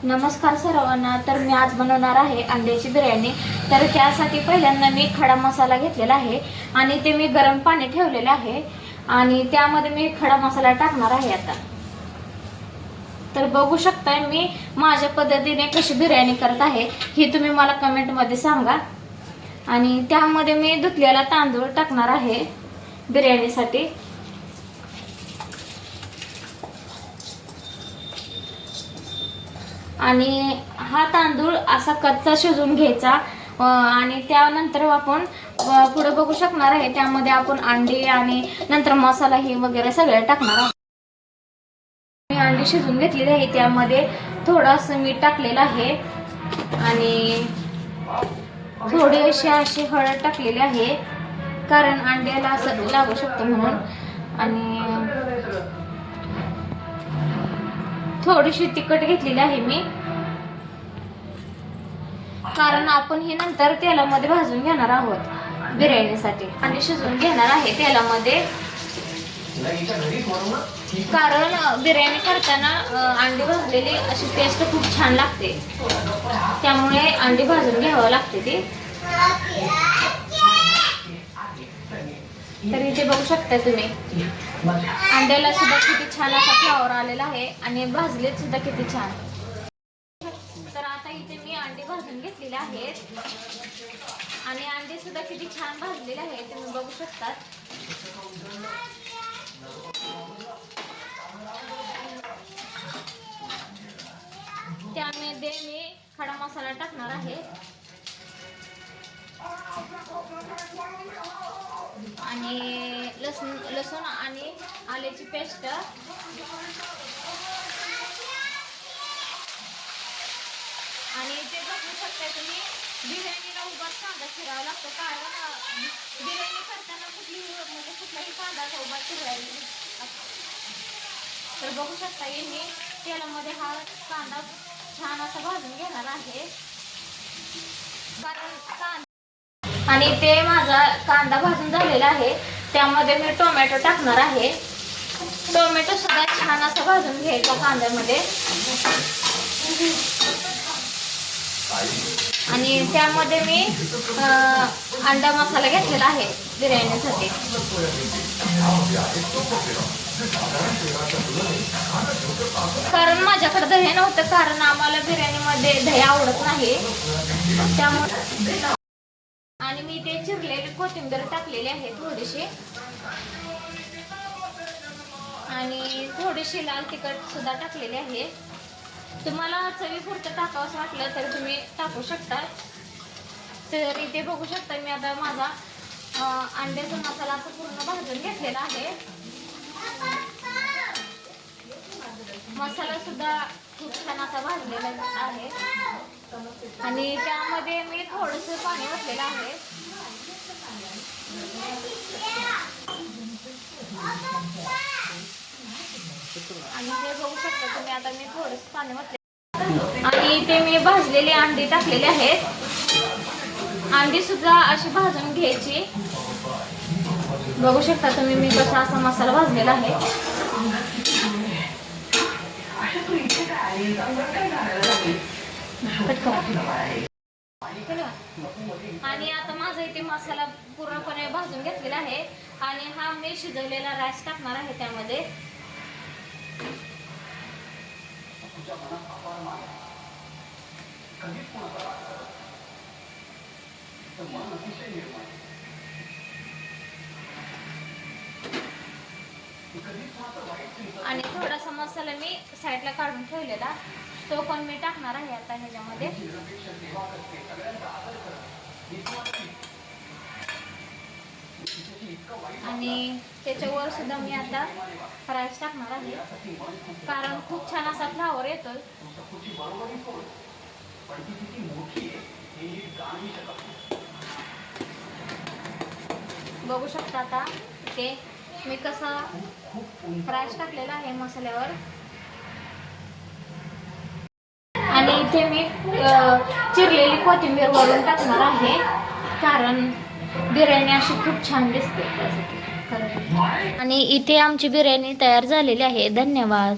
नमस्कार सर्वांना. तर मी आज बनवणार आहे अंड्याची बिर्याणी. तर त्यासाठी पहिल्यांदा मी खडा मसाला घेतलेला आहे आणि ते मी गरम पाणी ठेवलेले आहे आणि त्यामध्ये मी खडा मसाला टाकणार आहे आता. तर बघू शकताय मी माझ्या पद्धतीने कशी बिर्याणी करत आहे हे तुम्ही मला कमेंटमध्ये सांगा. आणि त्यामध्ये मी धुतलेला तांदूळ टाकणार आहे बिर्याणीसाठी. आणि हा तांदूळ असा कच्चा शिजवून घ्यायचा आणि त्यानंतर आपण पुढे बघू शकणार आहे त्यामध्ये आपण अंडी आणि नंतर मसाला हे वगैरे सगळं टाकणार आहोत. मी अंडी शिजवून घेतलेली आहे, त्यामध्ये थोडंसं मीठ टाकलेलं आहे आणि थोडीशी अशी हळद टाकलेली आहे कारण अंड्याला असं लागू शकतं म्हणून. आणि थोडीशी तिखट घेतलेली आहे मी कारण आपण ही नंतर तेलामध्ये भाजून घेणार आहोत बिर्याणीसाठी. आणि शिजवून घेणार आहे तेलामध्ये कारण बिर्याणी करताना अंडी भाजलेली अशी टेस्ट खूप छान लागते, त्यामुळे अंडी भाजून घ्यावं लागते ती. तर इथे बघू शकता तुम्ही अंड्याला सुद्धा किती छान असा फ्लेवर आलेला आहे आणि भाजलेत सुद्धा किती छान. तर आता इथे मी अंडी भाजून घेतलेले आहेत आणि अंडे सुद्धा किती छान भाजलेले आहेत तुम्ही बघू शकता. त्यामध्ये मी खडा मसाला टाकणार आहे आणि लसूण आणि आल्याची पेस्ट आणि ते बघू शकता तुम्ही बिर्याणीला उभाच कांदा चिरावा लागतो कारण बिर्याणी करताना कुठलाही कांदा उभा चिरायला. तर बघू शकता मी तेलामध्ये हा कांदा छान असा भाजून घेणार आहे कारण आणि ते माझा कांदा भाजून झालेला आहे. त्यामध्ये मी टोमॅटो टाकणार आहे. टोमॅटो सुद्धा छान असा भाजून घ्यायचा कांद्यामध्ये आणि त्यामध्ये मी अंडा मसाला घेतलेला आहे बिर्याणीसाठी. कारण माझ्याकडे दही नव्हतं कारण आम्हाला बिर्याणीमध्ये दही आवडत नाही त्यामुळे. आणि मी ते चिरलेली कोथिंबीर टाकलेली आहे थोडीशी आणि थोडीशी लाल तिखट सुद्धा टाकलेली आहे. तुम्हाला चवीपुरतं टाकावंसं वाटलं तर तुम्ही टाकू शकता. तर इथे बघू शकता मी आता माझा अंड्याचा मसाला असं पूर्ण भाजून घेतलेला आहे. मसाला सुद्धा खूप छान असा भाजलेला आहे आणि त्यामध्ये मी थोडंसं पाणी ओतलेलं आहे. आणि ते बघू शकता तुम्ही आता मी थोडंसं पाणी ओतले आणि ते मी भाजलेली अंडी टाकलेली आहेत. अंडी सुद्धा अशी भाजून घ्यायची. बघू शकता तुम्ही मी कसा असा मसाला भाजलेला आहे. आणि आता माझा इथे मसाला पूर्णपणे भाजून घेतलेला आहे आणि हा मी शिजवलेला राईस टाकणार आहे त्यामध्ये. आणि थोडासा मसाला मी साईडला काढून ठेवलेला तो पण मी टाकणार आहे आता ह्याच्यामध्ये. आणि त्याच्यावर सुद्धा मी आता राईस टाकणार आहे कारण खूप छान असा फ्लेवर येतो. बघू शकता आता ते मी कसा राईस टाकलेला आहे मसाल्यावर. आणि इथे मी चिरलेली कोथिंबीर वरून टाकणार आहे कारण बिर्याणी अशी खूप छान दिसते त्यासाठी. आणि इथे आमची बिर्याणी तयार झालेली आहे. धन्यवाद.